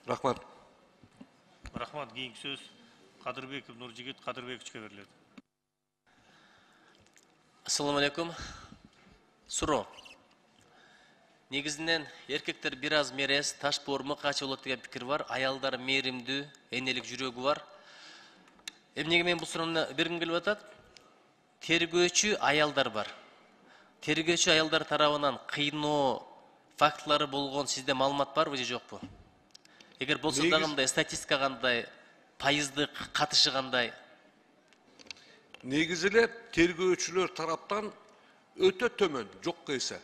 Рахмат. Рахмат. Кейінгі сөз Қадырбеков Нұржігіт Қадырбековичке беріледі. Ассаламу алейкум. Суроо. Негізінен еркектер бираз мерез, таш бормы қачы болады деген пікір бар. Аялдар мейірімді, энелік жүрегі бар. Неге мен бұл сұрағына бергім келіп жатады? Тергөөчү аялдар бар. Тергөөчү аялдар тарабынан кыйноо фактылары болгон сизде маалымат барбы же жокпу? Эгер болсо дагы статистика кандай, пайыздык катышы кандай? Негізілер тергөөчүлөр тараптан өтө төмөн, жок кайсы.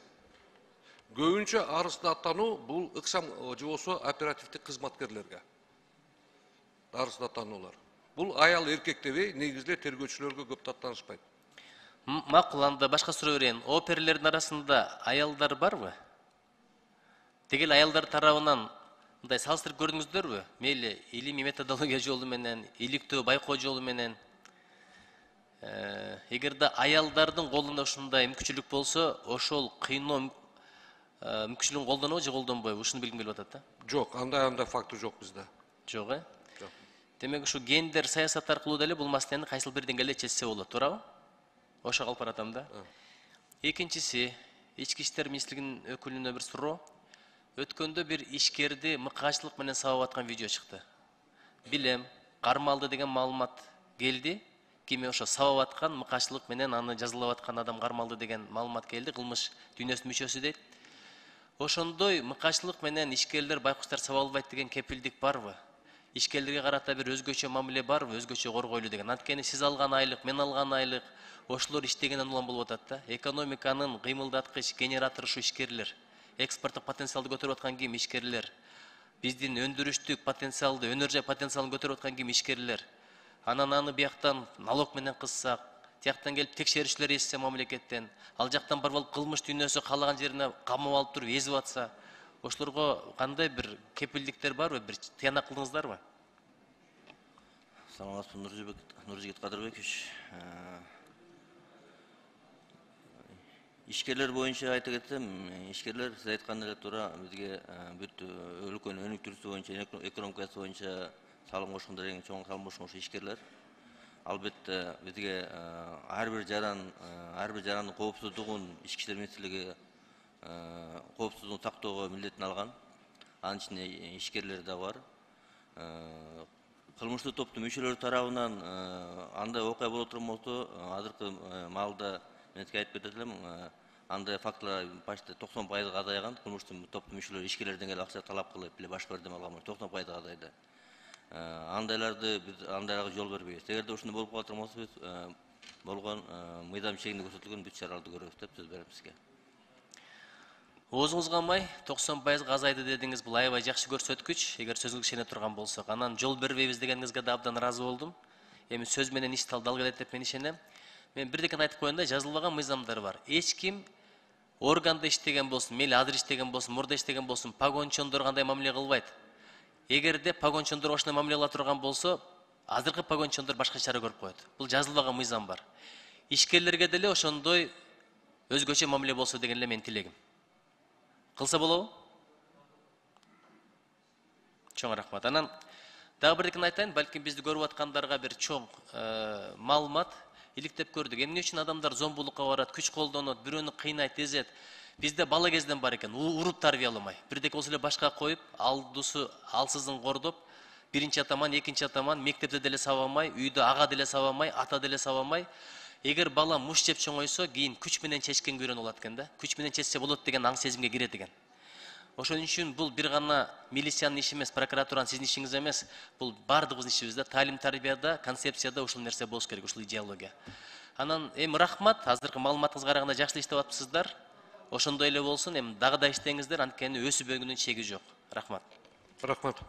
Көбүнчө арызды аттануу бул ыксам же болсо оперативдик кызматкерлерге. Арызды аттануулар. Бул аял эркек дебей, негизилер тергөөчүлөргө көп таттанышпайт. Макул, анда башка суроо берейин. Оперлердин арасында аялдар барбы? Дегел аялдар тарабынан мындай салыштырып көрдүңүздөрбү? Мейли илимий методология жолу менен, иликтөө байкоо жолу менен. Эгерде аялдардын колунда ушундай мүмкүнчүлүк болсо, ошол кыйноо мүмкүнчүлүгүн колдонобу же колдонбойбу? Ушуну билгим келип атат да. Жок, андай факты жок бизде. Жок, Жок. Демек ушу гендер саясат аркылуу деле бул маселени кайсыл бир деңгээлде чечсе болот, туурабы? Ошо калып баратам да. Экинчиси, ички иштер министрлигинин өкүлүнө бир суроо. Өткөндө бир ишкерди мыкаачылык менен сабап аткан видео чыкты. Билем, кармалды деген маалымат келди. Кими ошо сабап аткан мыкаачылык менен аны жазалап аткан адам кармалды деген маалымат келди. Кылмыш дүйнөсүнүн мүчөсү дейт. Ошондой мыкаачылык менен ишкерлер байкуштар сабап албайт деген кепилдик барбы? Ишкерлерге карата бир өзгөчө мамиле барбы, өзгөчө коргойлуу деген? Анткени сиз алган айлык, мен алган айлык, ошолор иштегенен улам болуп атат да. Экономиканын кыймылдаткыч генератору ушу ишкерлер. Экспорттук потенциалды көтөрүп аткан ким? Ишкерлер. Биздин өндүрүштүк потенциалды, өнөр жай потенциалын көтөрүп аткан ким? Ишкерлер. Анан аны бияктан налог менен кыссак, тияктан келип текшерүүчүлөр эссе мамлекеттен, ал жактан барып алып кылмыш дүйнөсү каалаган жерине камап алып туруп эзип атса, ошолорго кандай бир кепилдиктер барбы, бир тыянак кылдыңыздарбы? Саламатсызбы, Нуржигит Кадырбекович. Ишкерлер боюнча айта кетсем, ишкерлер сиз айткан эле туура бизге бүт өлкөнүн өнүктүрүүсү боюнча, экономикасы боюнча салым кошкондор эң чоң салым кошкон ишкерлер. Албетте бизге ар бир жарандын коопсуздугун ички иштер министрлиги коопсуздугун сактоого милдетин алган. Анын ичинде ишкерлер да бар. Кылмыштуу топтун мүчөлөрү тарабынан андай окуя боло турган болсо, азыркы маалда мен сизге айтып кетет элем, андай фактылар почти 90% азайган. Кылмыштуу топтун мүчөлөрү ишкерлерден келип акча талап кылып, башка бирдеме алган 90% азайды. Андайларды биз андайларга жол бербейбиз. Эгерде ушундай болуп калат болсо, биз болгон мыйзам чегинде көрсөтүлгөн бүт чараларды көрөбүз деп сөз берем сизге. Оозуңузга алмай 90% азайды дедиңиз, бул аябай жакшы көрсөткүч. Эгер сөзүңүзгө ишене турган болсок, анан жол бербейбиз дегениңизге да абдан ыраазы болдум. Эми сөз менен иш дал келет деп мен ишенем. Мен бирдекени айтып коеюн да, жазылбаган мыйзамдар бар. Эч ким органда иштеген болсун, мейли азыр иштеген болсун, мурда иштеген болсун, погончондор кандай мамиле кылбайт. Эгерде погончондор ошондой мамиле кыла турган болсо, азыркы погончондор башка чара көрүп коет. Бул жазылбаган мыйзам бар. Ишкерлерге деле ошондой өзгөчө мамиле болсо деген эле менин тилегим. Кылса болобу? Чоң рахмат. Анан дагы бирдекени айтайын, балким бизди көрүп аткандарга бир чоң маалымат иликтеп көрдүк. Эмне үчүн адамдар зомбулукка барат, күч колдонот, бирөөнү кыйнайт, эзет? Бизде бала кезден бар экен, уруп тарбияламай. Бирдеке болсо эле башка коюп, алдусу алсызын кордоп, биринчи атаман, экинчи атаман, мектепте деле сабамай, үйдө ага деле сабамай, ата деле сабамай. Эгер бала муш жеп чоңойсо, кийин күч менен чечкенге үйрөнүп алат экен да. Күч менен чечсе болот деген аң сезимге кирет экен. Ошон үчүн бул бир гана милициянын иши эмес, прокуратуранын сиздин ишиңиз эмес, бул бардыгыбыздын ишибиз да. Талим тарбияда, концепцияда ушул нерсе болуш керек, ушул идеология. Анан эми рахмат, азыркы маалыматыңызга караганда жакшы иштеп атыпсыздар. Ошондой эле болсун, эми дагы да иштеңиздер, анткени өсүп өнгөнүн чеги жок. Рахмат. Рахмат.